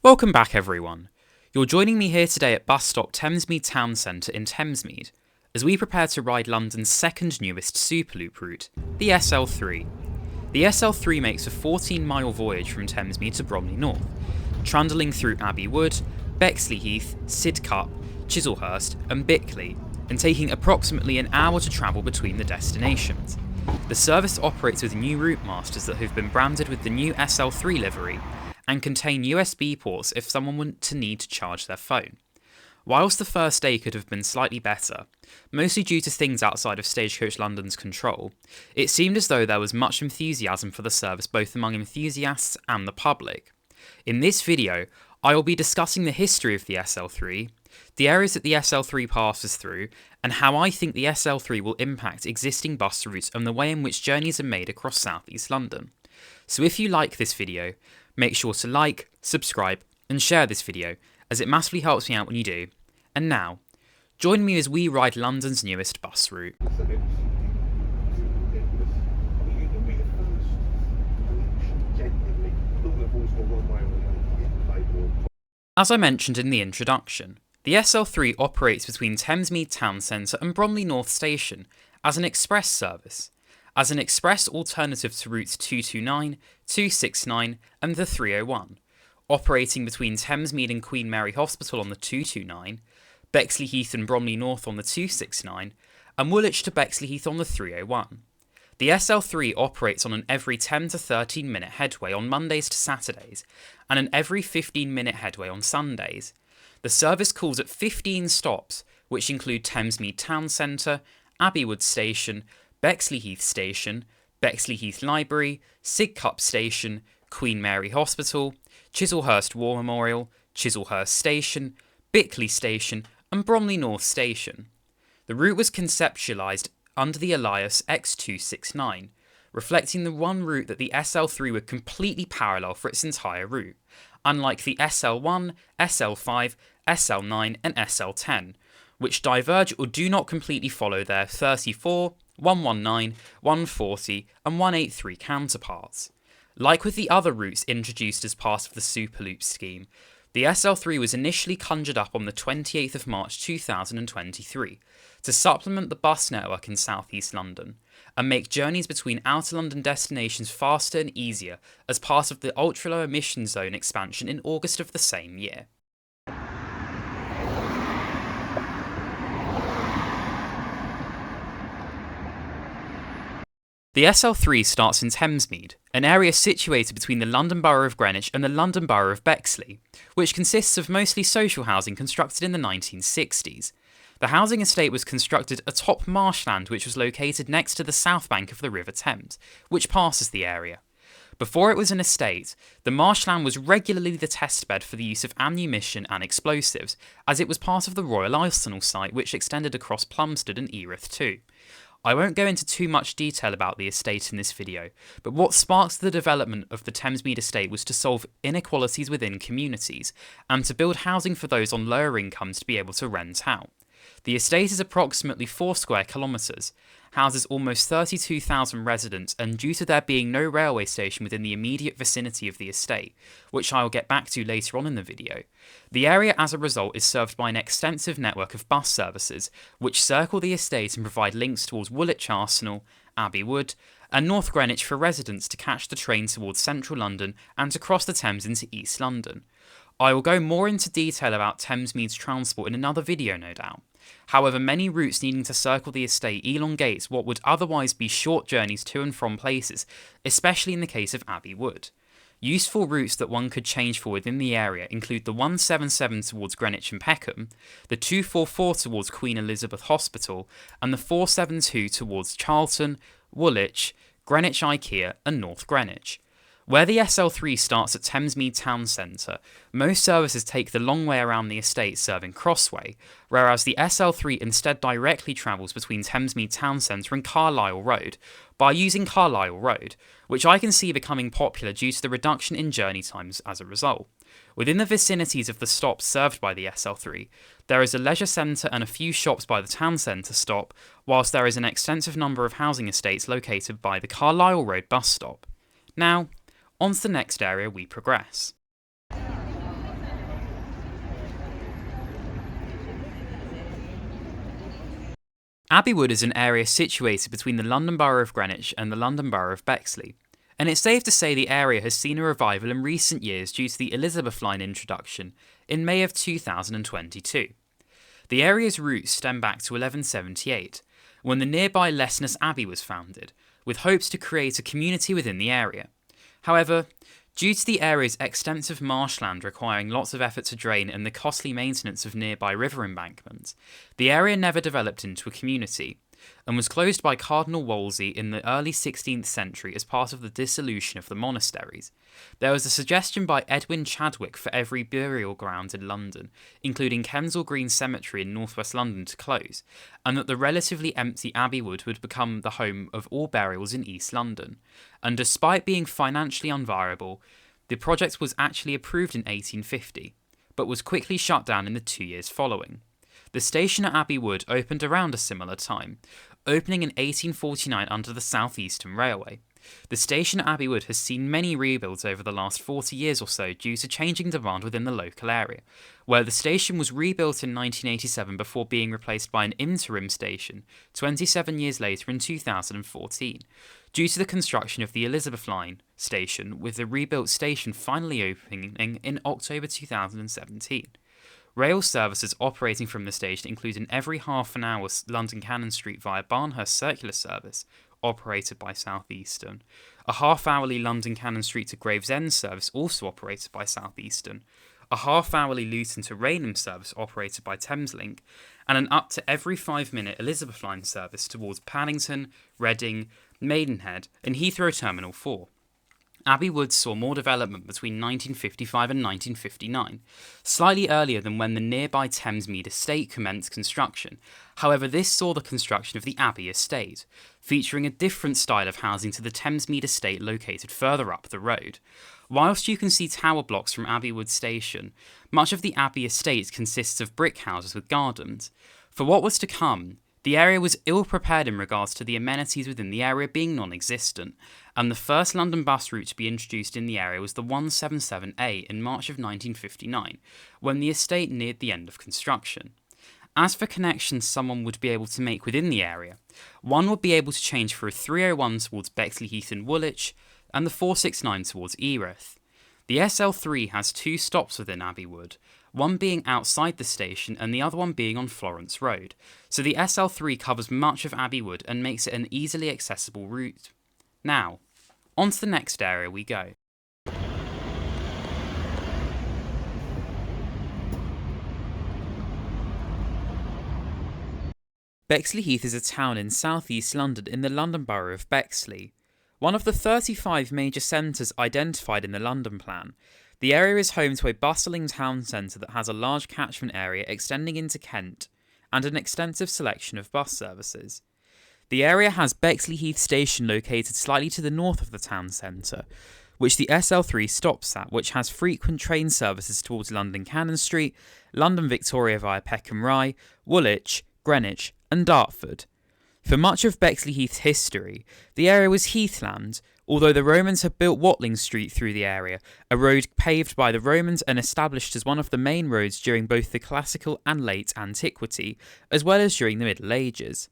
Welcome back everyone. You're joining me here today at bus stop Thamesmead Town Centre in Thamesmead, as we prepare to ride London's second newest Superloop route, the SL3. The SL3 makes a 14-mile voyage from Thamesmead to Bromley North, trundling through Abbeywood, Bexley Heath, Sidcup, Chiselhurst and Bexley, and taking approximately an hour to travel between the destinations. The service operates with new route masters that have been branded with the new SL3 livery, and contain USB ports if someone were to need to charge their phone. Whilst the first day could have been slightly better, mostly due to things outside of Stagecoach London's control, it seemed as though there was much enthusiasm for the service both among enthusiasts and the public. In this video, I will be discussing the history of the SL3, the areas that the SL3 passes through, and how I think the SL3 will impact existing bus routes and the way in which journeys are made across South East London. So if you like this video, make sure to like, subscribe and share this video, as it massively helps me out when you do. And now, join me as we ride London's newest bus route. As I mentioned in the introduction, the SL3 operates between Thamesmead Town Centre and Bromley North Station as an express service, as an express alternative to routes 229, 269 and the 301, operating between Thamesmead and Queen Mary Hospital on the 229, Bexley Heath and Bromley North on the 269, and Woolwich to Bexley Heath on the 301. The SL3 operates on an every 10 to 13 minute headway on Mondays to Saturdays, and an every 15-minute headway on Sundays. The service calls at 15 stops, which include Thamesmead Town Centre, Abbeywood Station, Bexley Heath Station, Bexley Heath Library, Sigcup Station, Queen Mary Hospital, Chiselhurst War Memorial, Chiselhurst Station, Bexley Station and Bromley North Station. The route was conceptualised under the alias X269, reflecting the one route that the SL3 would completely parallel for its entire route, unlike the SL1, SL5, SL9 and SL10, which diverge or do not completely follow their 34, 119, 140 and 183 counterparts. Like with the other routes introduced as part of the Superloop scheme, the SL3 was initially conjured up on the 28th of March 2023 to supplement the bus network in South East London and make journeys between outer London destinations faster and easier as part of the ultra-low emission zone expansion in August of the same year. The SL3 starts in Thamesmead, an area situated between the London Borough of Greenwich and the London Borough of Bexley, which consists of mostly social housing constructed in the 1960s. The housing estate was constructed atop marshland which was located next to the south bank of the River Thames, which passes the area. Before it was an estate, the marshland was regularly the testbed for the use of ammunition and explosives, as it was part of the Royal Arsenal site which extended across Plumstead and Erith too. I won't go into too much detail about the estate in this video, but what sparked the development of the Thamesmead estate was to solve inequalities within communities, and to build housing for those on lower incomes to be able to rent out. The estate is approximately 4 square kilometres, houses almost 32,000 residents, and due to there being no railway station within the immediate vicinity of the estate, which I will get back to later on in the video, the area as a result is served by an extensive network of bus services, which circle the estate and provide links towards Woolwich Arsenal, Abbeywood, and North Greenwich for residents to catch the train towards central London and to cross the Thames into East London. I will go more into detail about Thamesmead's transport in another video, no doubt. However, many routes needing to circle the estate elongates what would otherwise be short journeys to and from places, especially in the case of Abbeywood. Useful routes that one could change for within the area include the 177 towards Greenwich and Peckham, the 244 towards Queen Elizabeth Hospital, and the 472 towards Charlton, Woolwich, Greenwich IKEA and North Greenwich. Where the SL3 starts at Thamesmead Town Centre, most services take the long way around the estate serving Crossway, whereas the SL3 instead directly travels between Thamesmead Town Centre and Carlisle Road, by using Carlisle Road, which I can see becoming popular due to the reduction in journey times as a result. Within the vicinities of the stops served by the SL3, there is a leisure centre and a few shops by the town centre stop, whilst there is an extensive number of housing estates located by the Carlisle Road bus stop. Now, on to the next area we progress. Abbeywood is an area situated between the London Borough of Greenwich and the London Borough of Bexley, and it's safe to say the area has seen a revival in recent years due to the Elizabeth line introduction in May of 2022. The area's roots stem back to 1178, when the nearby Lesness Abbey was founded, with hopes to create a community within the area. However, due to the area's extensive marshland requiring lots of effort to drain and the costly maintenance of nearby river embankments, the area never developed into a community, and was closed by Cardinal Wolsey in the early 16th century as part of the dissolution of the monasteries. There was a suggestion by Edwin Chadwick for every burial ground in London, including Kensal Green Cemetery in northwest London, to close, and that the relatively empty Abbeywood would become the home of all burials in East London. And despite being financially unviable, the project was actually approved in 1850, but was quickly shut down in the 2 years following. The station at Abbeywood opened around a similar time, opening in 1849 under the South Eastern Railway. The station at Abbeywood has seen many rebuilds over the last 40 years or so due to changing demand within the local area, where the station was rebuilt in 1987 before being replaced by an interim station 27 years later in 2014, due to the construction of the Elizabeth Line station, with the rebuilt station finally opening in October 2017. Rail services operating from the station include an every half an hour London Cannon Street via Barnhurst circular service, operated by South Eastern, a half-hourly London Cannon Street to Gravesend service also operated by South Eastern, a half-hourly Luton to Rainham service operated by Thameslink, and an up to every 5-minute Elizabeth Line service towards Paddington, Reading, Maidenhead and Heathrow Terminal 4. Abbeywood saw more development between 1955 and 1959, slightly earlier than when the nearby Thamesmead estate commenced construction. However, this saw the construction of the Abbey estate, featuring a different style of housing to the Thamesmead estate located further up the road. Whilst you can see tower blocks from Abbeywood station, much of the Abbey estate consists of brick houses with gardens. For what was to come, the area was ill-prepared in regards to the amenities within the area being non-existent, and the first London bus route to be introduced in the area was the 177A in March of 1959, when the estate neared the end of construction. As for connections someone would be able to make within the area, one would be able to change for a 301 towards Bexley Heath and Woolwich, and the 469 towards Erith. The SL3 has 2 stops within Abbeywood, one being outside the station and the other one being on Florence Road, so the SL3 covers much of Abbeywood and makes it an easily accessible route. Now, on to the next area we go. Bexley Heath is a town in southeast London in the London Borough of Bexley. One of the 35 major centres identified in the London Plan, the area is home to a bustling town centre that has a large catchment area extending into Kent and an extensive selection of bus services. The area has Bexley Heath station located slightly to the north of the town centre, which the SL3 stops at, which has frequent train services towards London Cannon Street, London Victoria via Peckham Rye, Woolwich, Greenwich and Dartford. For much of Bexley Heath's history, the area was heathland, although the Romans had built Watling Street through the area, a road paved by the Romans and established as one of the main roads during both the classical and late antiquity, as well as during the Middle Ages.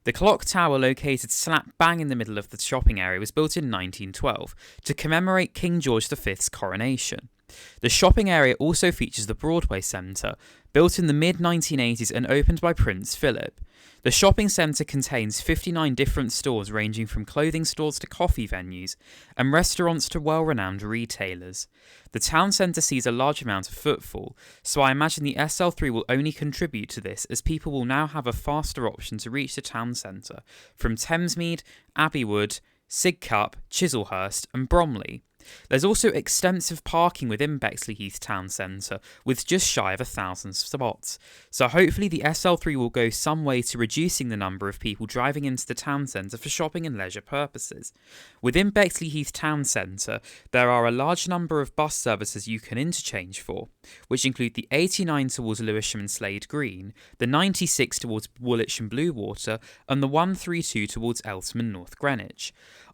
The clock tower located slap bang in the middle of the shopping area was built in 1912 to commemorate King George V's coronation. The shopping area also features the Broadway Centre, built in the mid-1980s and opened by Prince Philip. The shopping centre contains 59 different stores ranging from clothing stores to coffee venues, and restaurants to well-renowned retailers. The town centre sees a large amount of footfall, so I imagine the SL3 will only contribute to this as people will now have a faster option to reach the town centre from Thamesmead, Abbeywood, Sigcup, Chiselhurst and Bromley. There's also extensive parking within Bexley Heath town centre, with just shy of 1,000 spots, so hopefully the SL3 will go some way to reducing the number of people driving into the town centre for shopping and leisure purposes. Within Bexley Heath town centre, there are a large number of bus services you can interchange for, which include the 89 towards Lewisham and Slade Green, the 96 towards Woolwich and Bluewater, and the 132 towards Eltham and North Greenwich.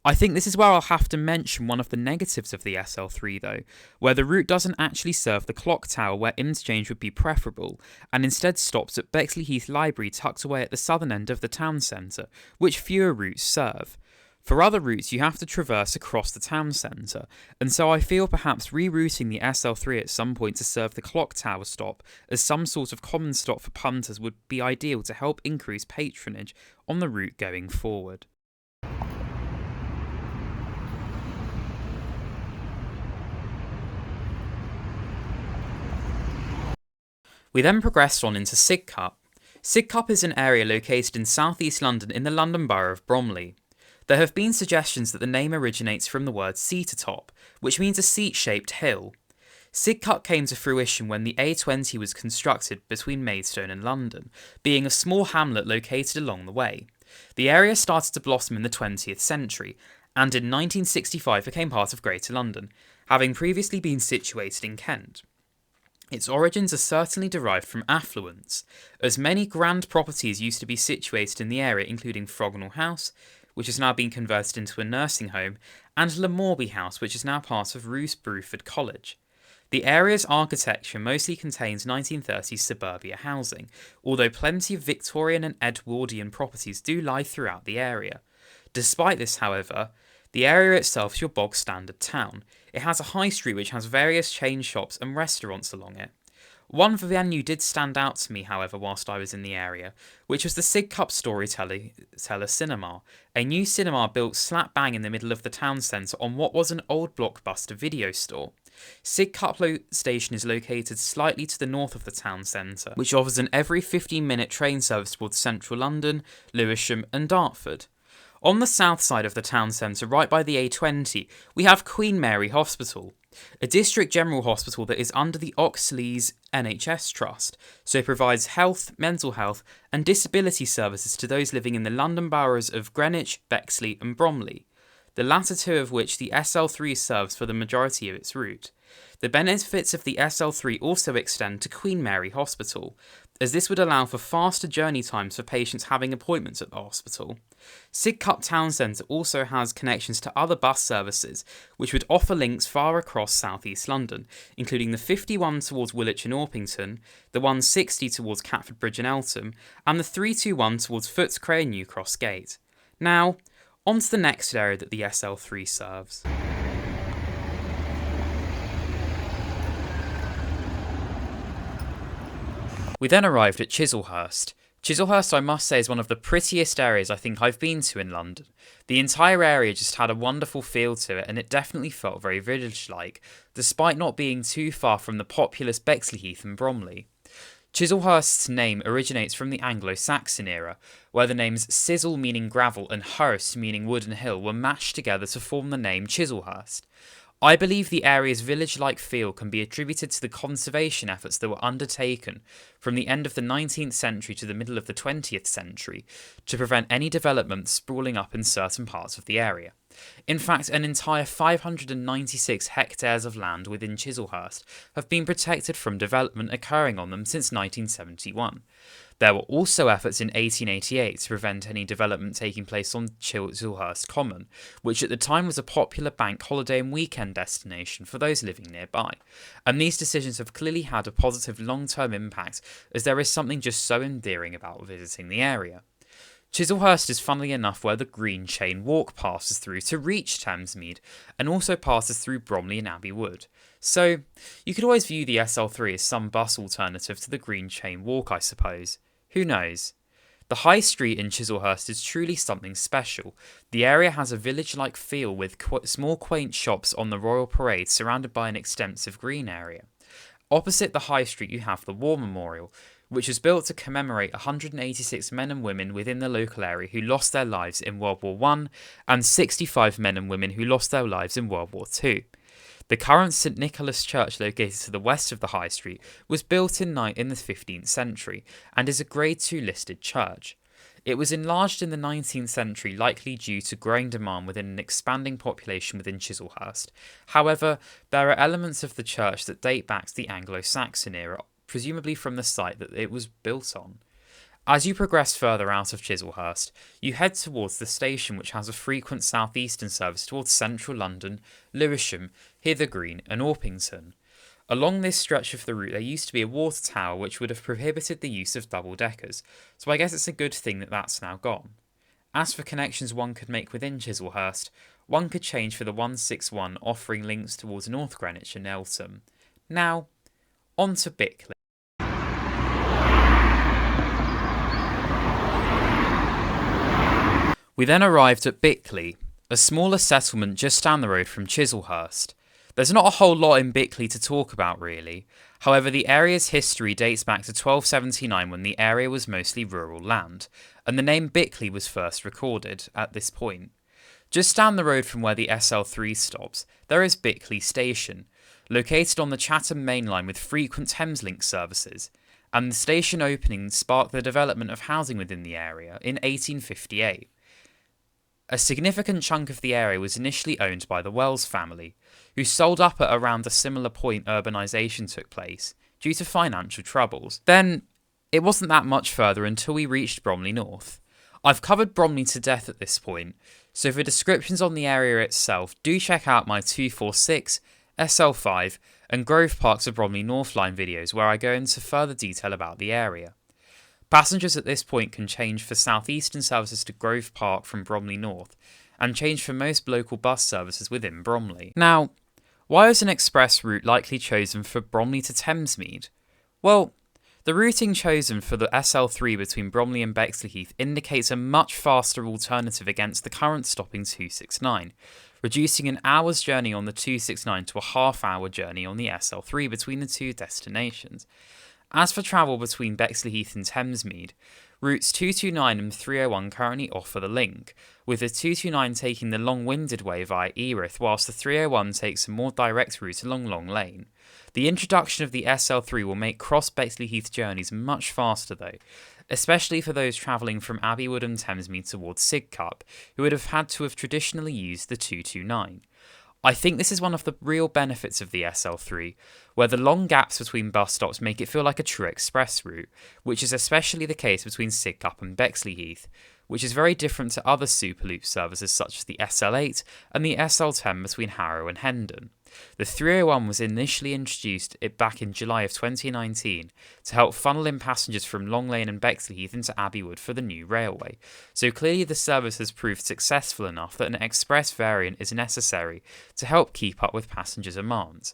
I think this is where I'll have to mention one of the negatives of the SL3 though, where the route doesn't actually serve the clock tower where interchange would be preferable, and instead stops at Bexley Heath Library tucked away at the southern end of the town centre, which fewer routes serve. For other routes you have to traverse across the town centre, and so I feel perhaps rerouting the SL3 at some point to serve the clock tower stop as some sort of common stop for punters would be ideal to help increase patronage on the route going forward. We then progressed on into Sigcup. Sigcup is an area located in southeast London in the London Borough of Bromley. There have been suggestions that the name originates from the word seat-atop, which means a seat-shaped hill. Sigcup came to fruition when the A20 was constructed between Maidstone and London, being a small hamlet located along the way. The area started to blossom in the 20th century, and in 1965 became part of Greater London, having previously been situated in Kent. Its origins are certainly derived from affluence, as many grand properties used to be situated in the area, including Frognall House, which has now been converted into a nursing home, and Lamorby House, which is now part of Roose Bruford College. The area's architecture mostly contains 1930s suburbia housing, although plenty of Victorian and Edwardian properties do lie throughout the area. Despite this, however, the area itself is your bog-standard town. It has a high street which has various chain shops and restaurants along it. One venue did stand out to me, however, whilst I was in the area, which was the Sigcup Storyteller Cinema, a new cinema built slap bang in the middle of the town centre on what was an old Blockbuster video store. Sigcup station is located slightly to the north of the town centre, which offers an every 15-minute train service towards central London, Lewisham and Dartford. On the south side of the town centre, right by the A20, we have Queen Mary Hospital, a district general hospital that is under the Oxleas NHS Trust, so it provides health, mental health and disability services to those living in the London boroughs of Greenwich, Bexley and Bromley, the latter two of which the SL3 serves for the majority of its route. The benefits of the SL3 also extend to Queen Mary Hospital, as this would allow for faster journey times for patients having appointments at the hospital. Sigcup Town Centre also has connections to other bus services, which would offer links far across South East London, including the 51 towards Woolwich and Orpington, the 160 towards Catford Bridge and Eltham, and the 321 towards Footscray and New Cross Gate. Now, on to the next area that the SL3 serves. We then arrived at Chiselhurst. Chiselhurst, I must say, is one of the prettiest areas I think I've been to in London. The entire area just had a wonderful feel to it, and it definitely felt very village-like, despite not being too far from the populous Bexley Heath and Bromley. Chiselhurst's name originates from the Anglo-Saxon era, where the names sizzle meaning gravel and hurst meaning wood and hill were mashed together to form the name Chiselhurst. I believe the area's village-like feel can be attributed to the conservation efforts that were undertaken from the end of the 19th century to the middle of the 20th century to prevent any development sprawling up in certain parts of the area. In fact, an entire 596 hectares of land within Chiselhurst have been protected from development occurring on them since 1971. There were also efforts in 1888 to prevent any development taking place on Chiselhurst Common, which at the time was a popular bank holiday and weekend destination for those living nearby. And these decisions have clearly had a positive long-term impact, as there is something just so endearing about visiting the area. Chiselhurst is funnily enough where the Green Chain Walk passes through to reach Thamesmead, and also passes through Bromley and Abbeywood. So, you could always view the SL3 as some bus alternative to the Green Chain Walk, I suppose. Who knows? The High Street in Chiselhurst is truly something special. The area has a village-like feel with small quaint shops on the Royal Parade surrounded by an extensive green area. Opposite the High Street you have the War Memorial, which was built to commemorate 186 men and women within the local area who lost their lives in World War I and 65 men and women who lost their lives in World War II. The current St Nicholas Church, located to the west of the High Street, was built in the 15th century and is a Grade II listed church. It was enlarged in the 19th century, likely due to growing demand within an expanding population within Chiselhurst. However, there are elements of the church that date back to the Anglo-Saxon era, presumably from the site that it was built on. As you progress further out of Chiselhurst, you head towards the station, which has a frequent southeastern service towards central London, Lewisham, Hither Green and Orpington. Along this stretch of the route there used to be a water tower which would have prohibited the use of double-deckers, so I guess it's a good thing that that's now gone. As for connections one could make within Chiselhurst, one could change for the 161 offering links towards North Greenwich and Eltham. Now, on to Bexley. We then arrived at Bexley, a smaller settlement just down the road from Chiselhurst. There's not a whole lot in Bexley to talk about really, however the area's history dates back to 1279 when the area was mostly rural land, and the name Bexley was first recorded at this point. Just down the road from where the SL3 stops, there is Bexley Station, located on the Chatham Main Line with frequent Thameslink services, and the station opening sparked the development of housing within the area in 1858. A significant chunk of the area was initially owned by the Wells family, who sold up at around a similar point urbanisation took place, due to financial troubles. Then, it wasn't that much further until we reached Bromley North. I've covered Bromley to death at this point, so for descriptions on the area itself, do check out my 246, SL5 and Grove Parks of Bromley North Line videos where I go into further detail about the area. Passengers at this point can change for southeastern services to Grove Park from Bromley North, and change for most local bus services within Bromley. Now, why was an express route likely chosen for Bromley to Thamesmead? Well, the routing chosen for the SL3 between Bromley and Bexley Heath indicates a much faster alternative against the current stopping 269, reducing an hour's journey on the 269 to a half-hour journey on the SL3 between the two destinations. As for travel between Bexley Heath and Thamesmead, routes 229 and 301 currently offer the link, with the 229 taking the long-winded way via Erith, whilst the 301 takes a more direct route along Long Lane. The introduction of the SL3 will make cross-Bexley Heath journeys much faster though, especially for those travelling from Abbeywood and Thamesmead towards Sigcup, who would have had to have traditionally used the 229. I think this is one of the real benefits of the SL3, where the long gaps between bus stops make it feel like a true express route, which is especially the case between Sigcup and Bexley Heath, which is very different to other Superloop services such as the SL8 and the SL10 between Harrow and Hendon. The 301 was initially introduced back in July of 2019 to help funnel in passengers from Long Lane and Bexley Heath into Abbeywood for the new railway, so clearly the service has proved successful enough that an express variant is necessary to help keep up with passenger demands.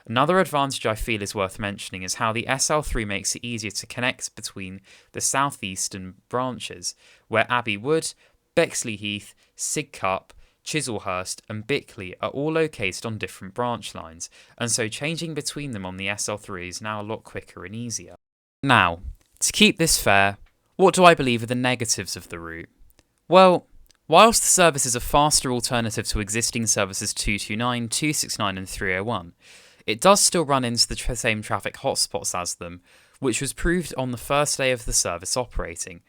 Another advantage I feel is worth mentioning is how the SL3 makes it easier to connect between the southeastern branches, where Abbeywood, Bexley Heath, Sigcup, Chiselhurst and Bexley are all located on different branch lines, and so changing between them on the SL3 is now a lot quicker and easier. Now, to keep this fair, what do I believe are the negatives of the route? Well, whilst the service is a faster alternative to existing services 229, 269 and 301, it does still run into the same traffic hotspots as them, which was proved on the first day of the service operating,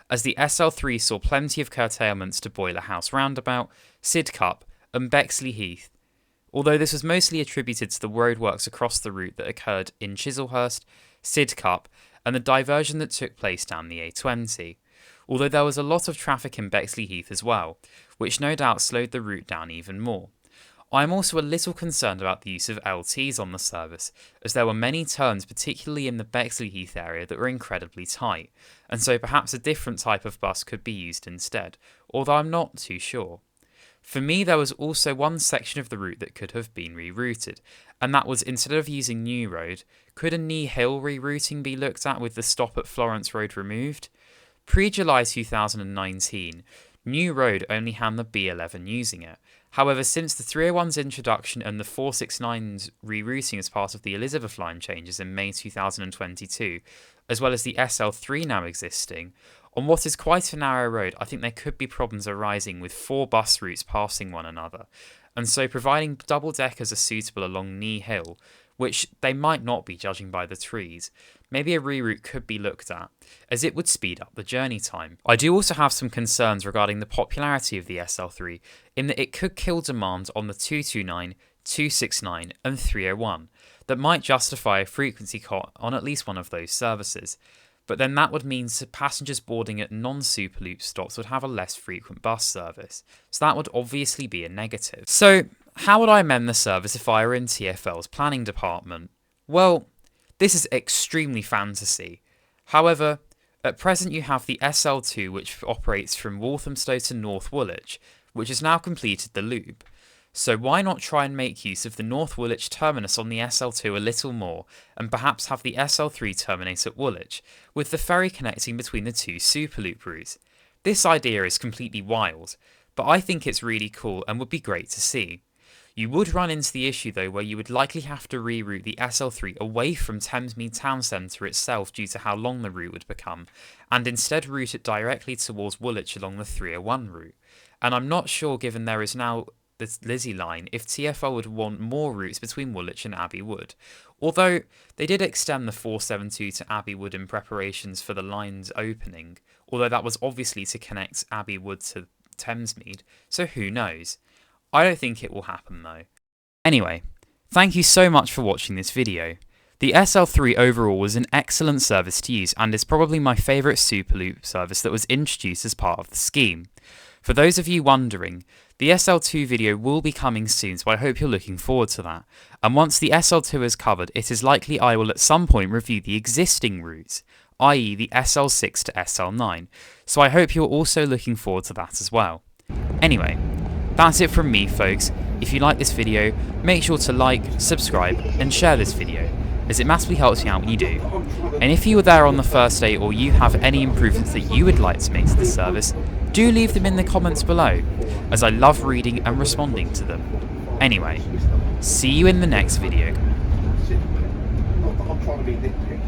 as the SL3 saw plenty of curtailments to Boiler House Roundabout, Sidcup and Bexley Heath, although this was mostly attributed to the roadworks across the route that occurred in Chiselhurst, Sidcup and the diversion that took place down the A20, although there was a lot of traffic in Bexley Heath as well, which no doubt slowed the route down even more. I am also a little concerned about the use of LTs on the service, as there were many turns, particularly in the Bexley Heath area, that were incredibly tight, and so perhaps a different type of bus could be used instead, although I'm not too sure. For me, there was also one section of the route that could have been rerouted, and that was instead of using New Road, could a Knee Hill rerouting be looked at with the stop at Florence Road removed? Pre-July 2019, New Road only had the B11 using it. However, since the 301's introduction and the 469's rerouting as part of the Elizabeth line changes in May 2022, as well as the SL3 now existing, on what is quite a narrow road, I think there could be problems arising with 4 bus routes passing one another, and so providing double-deckers are suitable along Knee Hill, which they might not be judging by the trees, maybe a reroute could be looked at, as it would speed up the journey time. I do also have some concerns regarding the popularity of the SL3, in that it could kill demand on the 229, 269 and 301, that might justify a frequency cut on at least one of those services. but then that would mean passengers boarding at non-Superloop stops would have a less frequent bus service, so that would obviously be a negative. So, how would I amend the service if I were in TfL's planning department? Well, this is extremely fantasy. However, at present you have the SL2 which operates from Walthamstow to North Woolwich, which has now completed the loop. So why not try and make use of the North Woolwich terminus on the SL2 a little more, and perhaps have the SL3 terminate at Woolwich, with the ferry connecting between the two Superloop routes. This idea is completely wild, but I think it's really cool and would be great to see. You would run into the issue though where you would likely have to reroute the SL3 away from Thamesmead town centre itself due to how long the route would become, and instead route it directly towards Woolwich along the 301 route. And I'm not sure, given there is now the Lizzie line, if TfL would want more routes between Woolwich and Abbeywood. Although they did extend the 472 to Abbeywood in preparations for the line's opening, although that was obviously to connect Abbeywood to Thamesmead, so who knows. I don't think it will happen though. Anyway, thank you so much for watching this video. The SL3 overall was an excellent service to use and is probably my favourite Superloop service that was introduced as part of the scheme. For those of you wondering, the SL2 video will be coming soon, so I hope you're looking forward to that. And once the SL2 is covered, it is likely I will at some point review the existing routes, i.e. the SL6 to SL9, so I hope you're also looking forward to that as well. Anyway, that's it from me folks. If you like this video, make sure to like, subscribe and share this video, as it massively helps me out when you do. And if you were there on the first day or you have any improvements that you would like to make to this service, do leave them in the comments below, as I love reading and responding to them. Anyway, see you in the next video. I'm trying to be nitpicky.